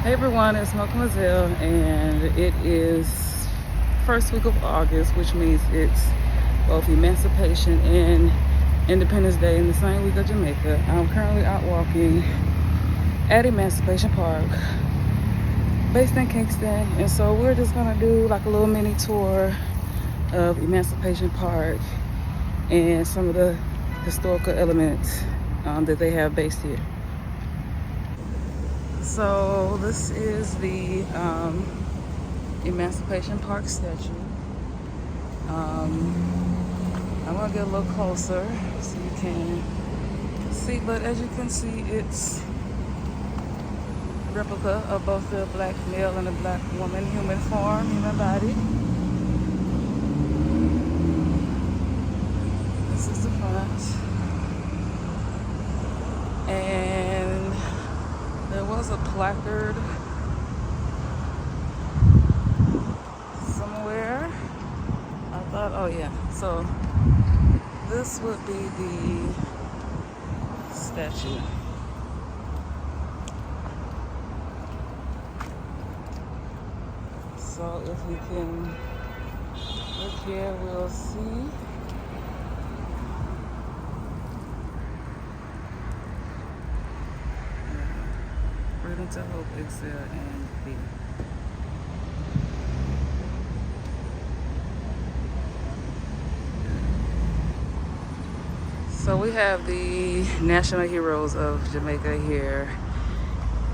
Hey everyone, it's Meticulously, and it is first week of August, which means it's both Emancipation and Independence Day in the same week of Jamaica. I'm currently out walking at Emancipation Park, based in Kingston, and so we're just gonna do like a little mini tour of Emancipation Park and some of the historical elements that they have based here. So this is the Emancipation Park statue. I'm gonna get a little closer so you can see, but as you can see, it's a replica of both the black male and the black woman, human form, human body. This is the front. And there was a placard somewhere. I thought, oh yeah. So this would be the statue. So if we can look here, we'll see. Freedom to hope, excel, and be. So we have the national heroes of Jamaica here,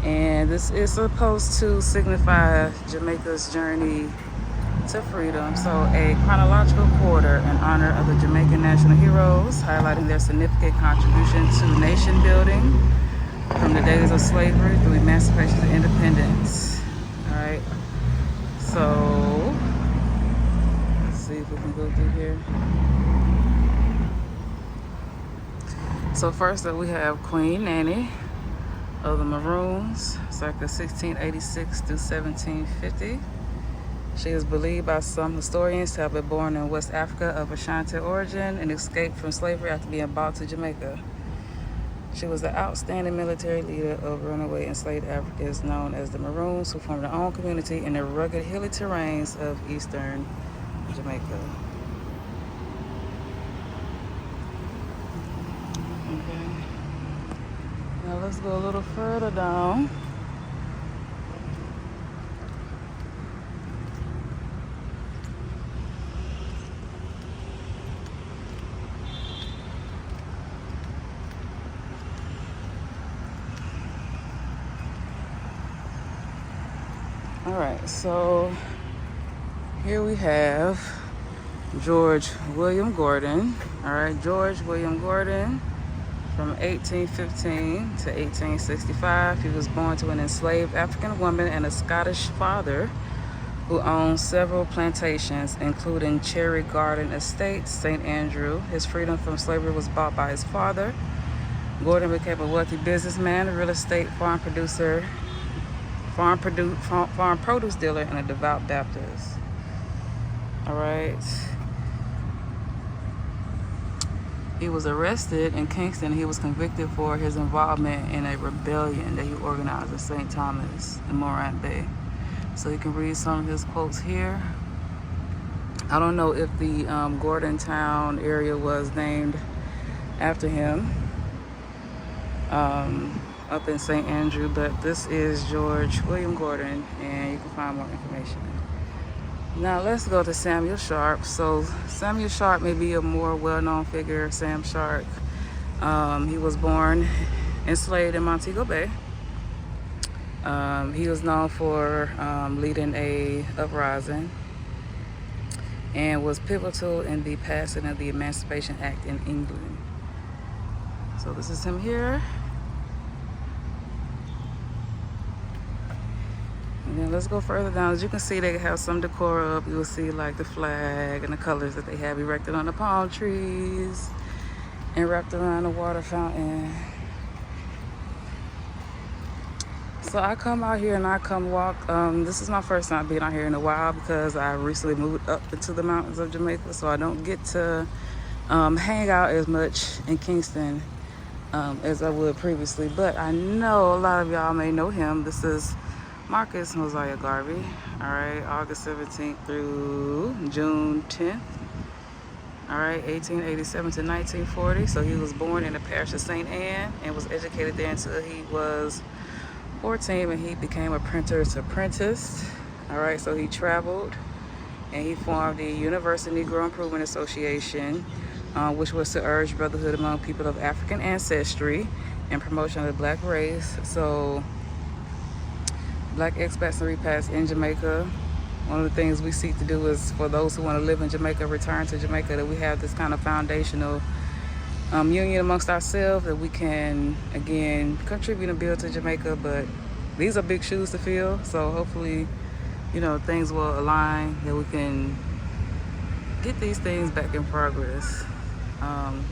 and this is supposed to signify Jamaica's journey to freedom. So a chronological quarter in honor of the Jamaican national heroes, highlighting their significant contribution to nation building from the days of slavery through emancipation to independence. All right, so let's see if we can go through here. So first up, we have Queen Nanny of the Maroons, circa 1686 through 1750. She is believed by some historians to have been born in West Africa of Ashanti origin and escaped from slavery after being brought to Jamaica. She was the outstanding military leader of runaway enslaved Africans known as the Maroons, who formed their own community in the rugged, hilly terrains of eastern Jamaica. Okay. Now let's go a little further down. All right, so here we have George William Gordon. All right, George William Gordon from 1815 to 1865. He was born to an enslaved African woman and a Scottish father who owned several plantations, including Cherry Garden Estate, St. Andrew. His freedom from slavery was bought by his father. Gordon became a wealthy businessman, a real estate farm producer, farm produce dealer, and a devout Baptist. All right. He was arrested in Kingston. He was convicted for his involvement in a rebellion that he organized at St. Thomas in Morant Bay. So you can read some of his quotes here. I don't know if the Gordon Town area was named after him. Up in St. Andrew, but this is George William Gordon, and you can find more information. Now let's go to Samuel Sharp. So Samuel Sharp may be a more well-known figure. Sam Sharp, he was born enslaved in Montego Bay. He was known for leading a uprising and was pivotal in the passing of the Emancipation Act in England. So this is him here. And then let's go further down. As you can see, they have some decor up. You will see like the flag and the colors that they have erected on the palm trees and wrapped around the water fountain. So I come out here and I come walk. This is my first time being out here in a while because I recently moved up into the mountains of Jamaica, so I don't get to hang out as much in Kingston as I would previously. But I know a lot of y'all may know him. This is Marcus Mosiah Garvey. All right, August 17th through June 10th. All right, 1887 to 1940. So he was born in the parish of St. Anne and was educated there until he was 14 when he became a printer's apprentice. All right, so he traveled and he formed the Universal Negro Improvement Association, which was to urge brotherhood among people of African ancestry and promotion of the black race. So black expats and repats in Jamaica, one of the things we seek to do is for those who want to live in Jamaica, return to Jamaica, that we have this kind of foundational union amongst ourselves, that we can, again, contribute and build to Jamaica. But these are big shoes to fill, so hopefully, you know, things will align, that we can get these things back in progress.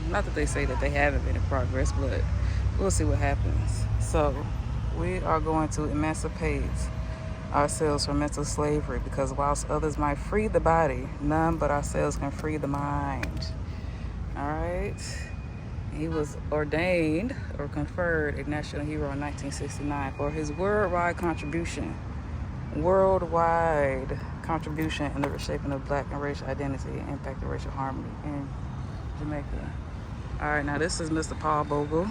Not that they say that they haven't been in progress, but we'll see what happens. So we are going to emancipate ourselves from mental slavery, because whilst others might free the body, none but ourselves can free the mind. All right. He was ordained or conferred a national hero in 1969 for his worldwide contribution in the reshaping of black and racial identity and impact of racial harmony in Jamaica. All right, now this is Mr. Paul Bogle.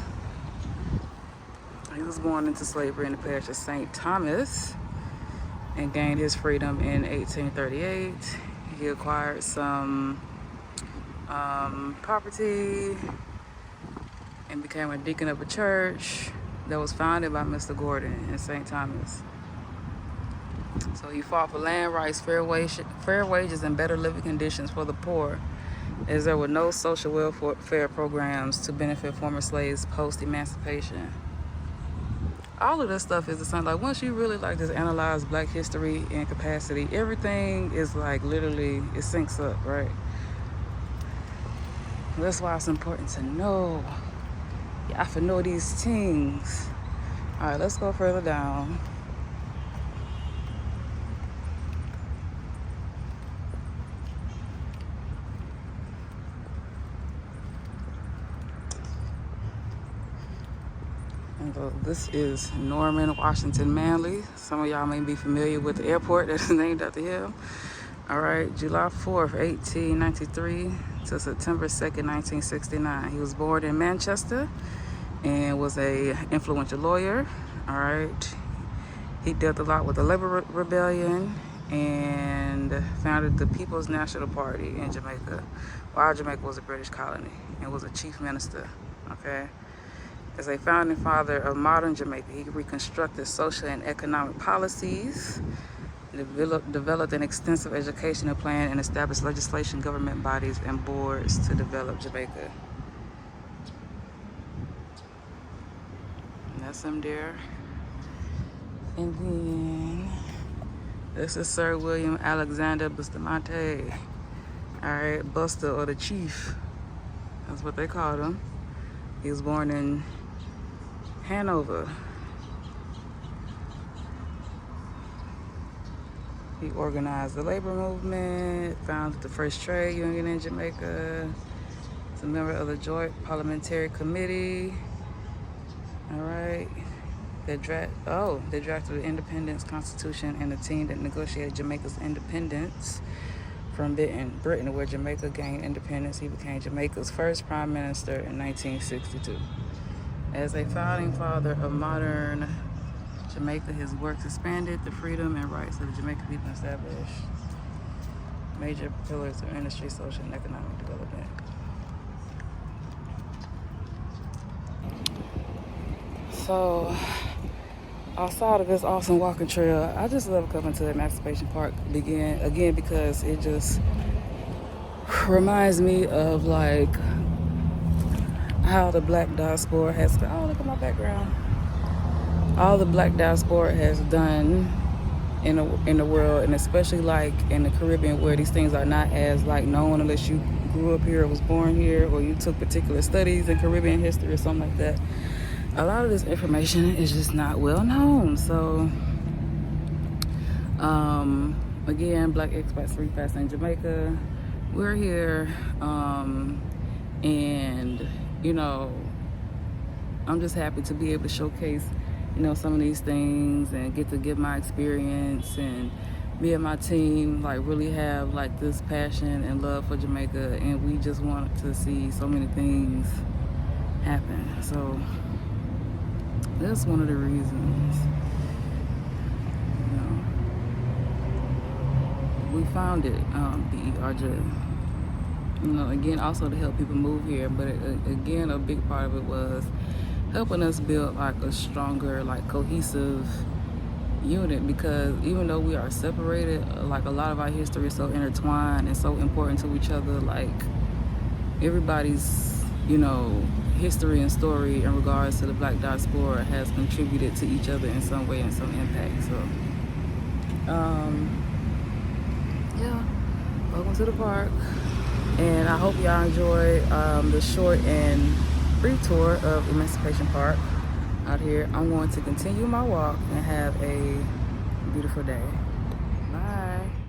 He was born into slavery in the parish of St. Thomas and gained his freedom in 1838. He acquired some property and became a deacon of a church that was founded by Mr. Gordon in St. Thomas. So he fought for land rights, fair wages, and better living conditions for the poor, as there were no social welfare programs to benefit former slaves post-emancipation. All of this stuff is the same. Like, once you really like just analyze black history and capacity, everything is like literally, it syncs up, right? That's why it's important to know. You have to know these things. All right, let's go further down. And so this is Norman Washington Manley. Some of y'all may be familiar with the airport that is named after him. All right, July 4th, 1893 to September 2nd, 1969. He was born in Manchester and was a influential lawyer. All right, he dealt a lot with the Labor Rebellion and founded the People's National Party in Jamaica, while Jamaica was a British colony, and was a chief minister. Okay, as a founding father of modern Jamaica, he reconstructed social and economic policies, developed an extensive educational plan, and established legislation, government bodies, and boards to develop Jamaica. And that's him there. And then this is Sir William Alexander Bustamante. All right, Buster, or the Chief. That's what they called him. He was born in Hanover. He organized the labor movement, founded the first trade union in Jamaica. He's a member of the Joint Parliamentary Committee. All right. They drafted the Independence Constitution and the team that negotiated Jamaica's independence from Britain, where Jamaica gained independence. He became Jamaica's first prime minister in 1962. As a founding father of modern Jamaica, his works expanded the freedom and rights of the Jamaican people and established major pillars of industry, social, and economic development. So, outside of this awesome walking trail, I just love coming to Emancipation Park again because it just reminds me of like how the black diaspora has, oh, look at my background. All the black diaspora has done in the world, and especially like in the Caribbean, where these things are not as like known unless you grew up here or was born here, or you took particular studies in Caribbean history or something like that. A lot of this information is just not well known. So again, black expats, repats in Jamaica, we're here, and you know, I'm just happy to be able to showcase you know, some of these things and get to give my experience, and me and my team like really have like this passion and love for Jamaica, and we just want to see so many things happen. So that's one of the reasons, you know, we founded BERJ. You know, again, also to help people move here, but again, a big part of it was helping us build like a stronger, like cohesive unit, because even though we are separated, like a lot of our history is so intertwined and so important to each other. Like everybody's, you know, history and story in regards to the Black diaspora has contributed to each other in some way and some impact. So yeah, welcome to the park, and I hope y'all enjoy the short and brief tour of Emancipation Park out here. I'm going to continue my walk and have a beautiful day. Bye.